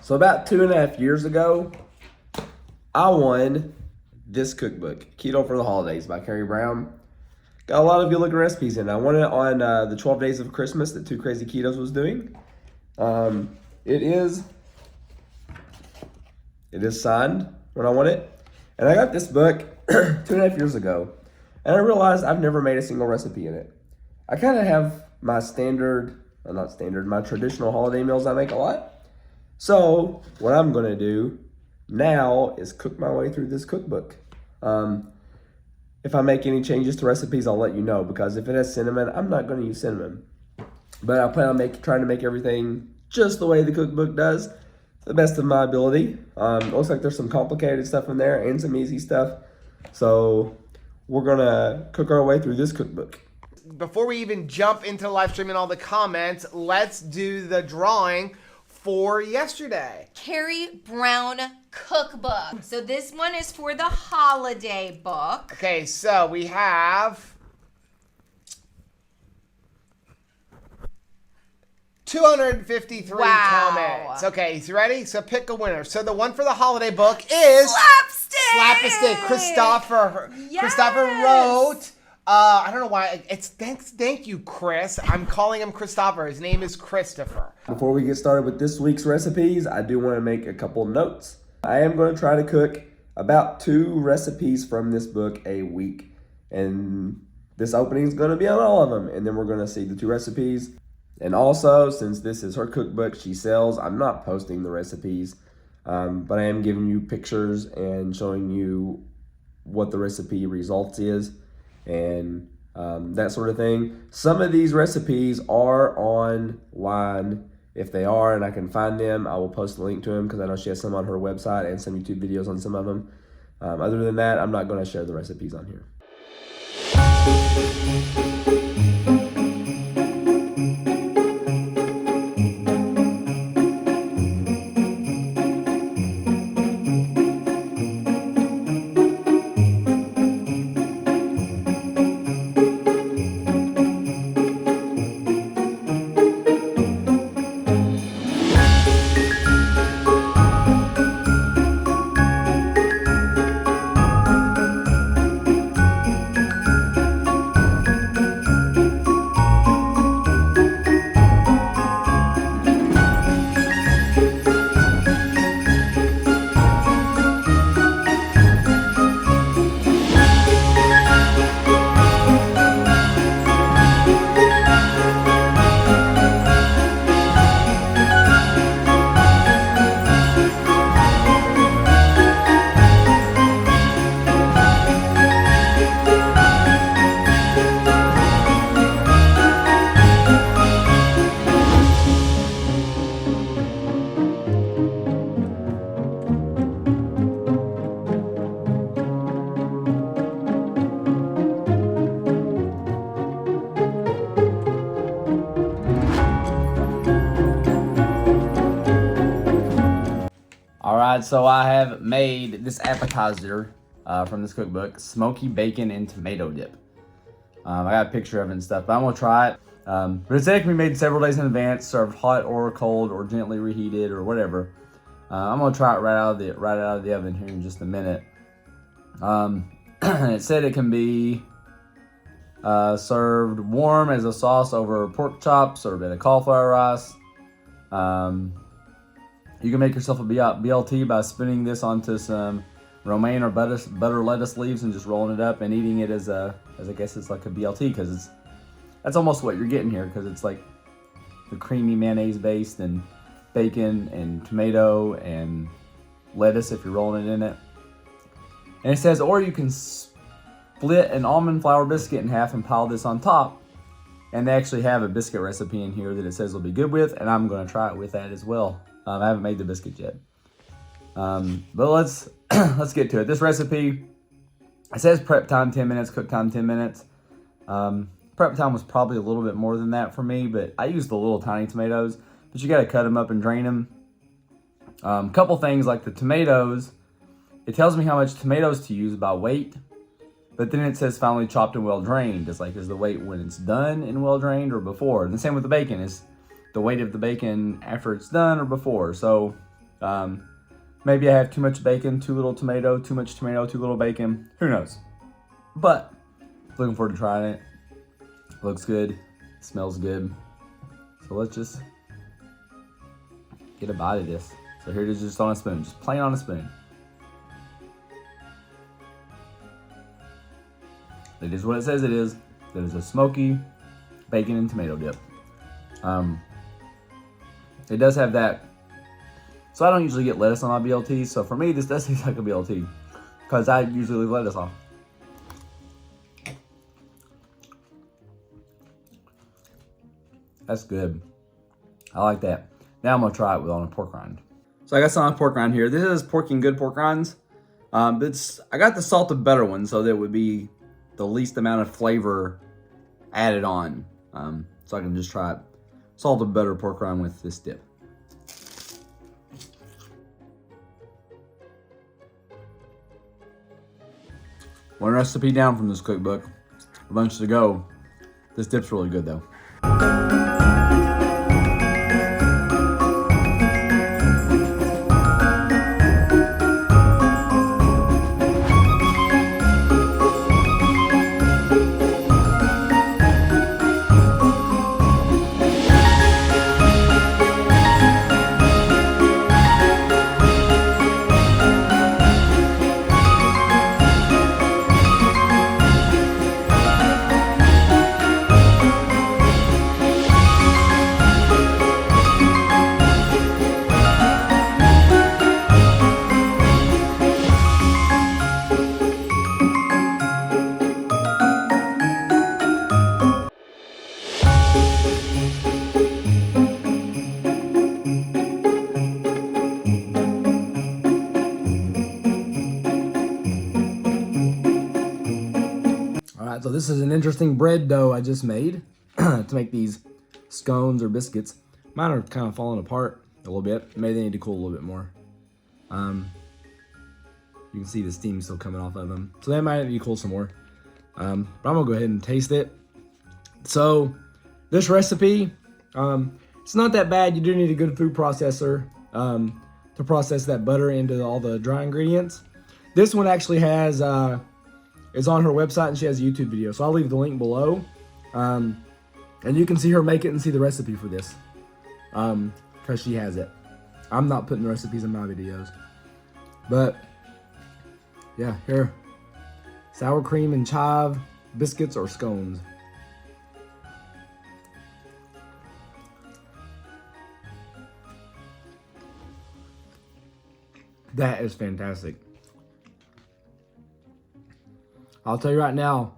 So about 2.5 years ago, I won this cookbook, Keto for the Holidays by Carrie. Got a lot of good looking recipes in it. I won it on the 12 Days of Christmas that Two Crazy Ketos was doing. It is signed when I won it. And I got this book 2.5 years ago. And I realized I've never made a single recipe in it. I kind of have my my traditional holiday meals I make a lot. So what I'm going to do now is cook my way through this cookbook. If I make any changes to recipes, I'll let you know, because if it has cinnamon, I'm not going to use cinnamon. But I plan on trying to make everything just the way the cookbook does, to the best of my ability. Looks like there's some complicated stuff in there and some easy stuff. So we're going to cook our way through this cookbook. Before we even jump into the live stream and all the comments, let's do the drawing for yesterday. Carrie Brown Cookbook. So this one is for the holiday book. Okay, so we have 253 comments. Okay, you ready? So pick a winner. So the one for the holiday book is Slapstick. Christopher. Yes. Christopher wrote. I don't know why. Thank you, Chris. I'm calling him Christopher. His name is Christopher. Before we get started with this week's recipes, I do want to make a couple notes. I am going to try to cook about 2 recipes from this book a week. And this opening is going to be on all of them. And then we're going to see the 2 recipes. And also, since this is her cookbook she sells, I'm not posting the recipes. But I am giving you pictures and showing you what the recipe results is. And that sort of thing. Some of these recipes are online. If they are and I can find them, I will post a link to them, because I know she has some on her website and some YouTube videos on some of them. Other than that, I'm not going to share the recipes on here. Alright, so I have made this appetizer from this cookbook, Smoky Bacon and Tomato Dip. I got a picture of it and stuff, but I'm going to try it. But it said it can be made several days in advance, served hot or cold or gently reheated or whatever. I'm going to try it right out of the oven here in just a minute. It said it can be served warm as a sauce over pork chops or a bit of cauliflower rice. You can make yourself a BLT by spinning this onto some romaine or butter lettuce leaves and just rolling it up and eating it as I guess it's like a BLT, because that's almost what you're getting here, because it's like the creamy mayonnaise based and bacon and tomato and lettuce if you're rolling it in it. And it says, or you can split an almond flour biscuit in half and pile this on top. And they actually have a biscuit recipe in here that it says will be good with, and I'm going to try it with that as well. I haven't made the biscuit yet. But let's get to it. This recipe, it says prep time 10 minutes, cook time 10 minutes. Prep time was probably a little bit more than that for me, but I used the little tiny tomatoes. But you got to cut them up and drain them. Couple things like the tomatoes, it tells me how much tomatoes to use by weight, but then it says finely chopped and well drained. It's like, is the weight when it's done and well drained or before? And the same with the bacon, is the weight of the bacon after it's done or before. So Maybe I have too much bacon, too little tomato, too much tomato, too little bacon. Who knows? But looking forward to trying it. Looks good. Smells good. So let's just get a bite of this. So here it is, just on a spoon, just plain on a spoon. It is what it says it is. That is a smoky bacon and tomato dip. It does have that. So I don't usually get lettuce on my BLT. So for me, this does taste like a BLT because I usually leave lettuce on. That's good. I like that. Now I'm gonna try it with on a pork rind. So I got some on pork rind here. This is Porking Good pork rinds. But I got the salted butter one, so that would be the least amount of flavor added on. So I can just try it. Salted butter pork rind with this dip. One recipe down from this cookbook. A bunch to go. This dip's really good though. So this is an interesting bread dough I just made to make these scones or biscuits. Mine are kind of falling apart a little bit. Maybe they need to cool a little bit more. You can see the steam still coming off of them. So they might need to cool some more. But I'm gonna go ahead and taste it. So this recipe, it's not that bad. You do need a good food processor to process that butter into all the dry ingredients. This one actually has, it's on her website and she has a YouTube video. So I'll leave the link below. And you can see her make it and see the recipe for this. Because she has it. I'm not putting the recipes in my videos. But, yeah, here. Sour cream and chive, biscuits or scones. That is fantastic. I'll tell you right now,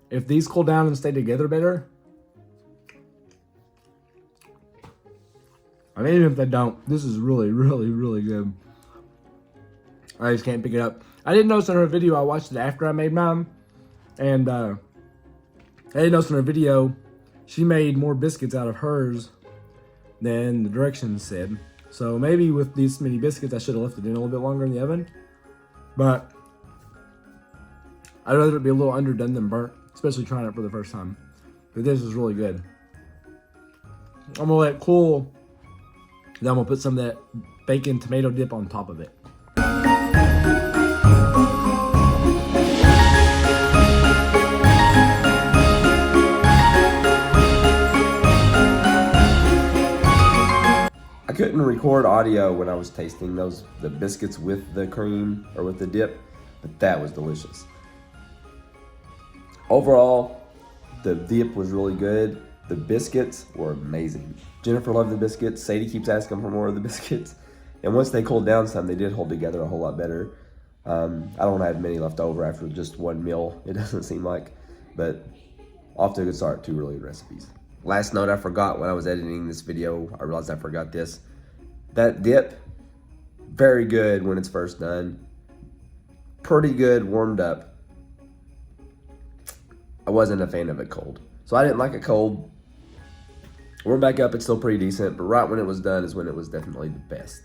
if these cool down and stay together better, I mean, even if they don't, this is really, really, really good. I just can't pick it up. I didn't notice in her video, I watched it after I made mine, and I didn't notice in her video, she made more biscuits out of hers than the directions said. So maybe with these many biscuits, I should have left it in a little bit longer in the oven. But I'd rather it be a little underdone than burnt, especially trying it for the first time. But this is really good. I'm gonna let it cool. Then I'm gonna put some of that bacon tomato dip on top of it. I couldn't record audio when I was tasting the biscuits with the cream or with the dip, but that was delicious. Overall, the dip was really good. The biscuits were amazing. Jennifer loved the biscuits. Sadie keeps asking for more of the biscuits. And once they cooled down some, they did hold together a whole lot better. I don't have many left over after just one meal, it doesn't seem like. But off to a good start, 2 really good recipes. Last note I forgot when I was editing this video, I realized I forgot this. That dip, very good when it's first done. Pretty good warmed up. I wasn't a fan of it cold. So I didn't like it cold. Warmed back up, it's still pretty decent, but right when it was done is when it was definitely the best.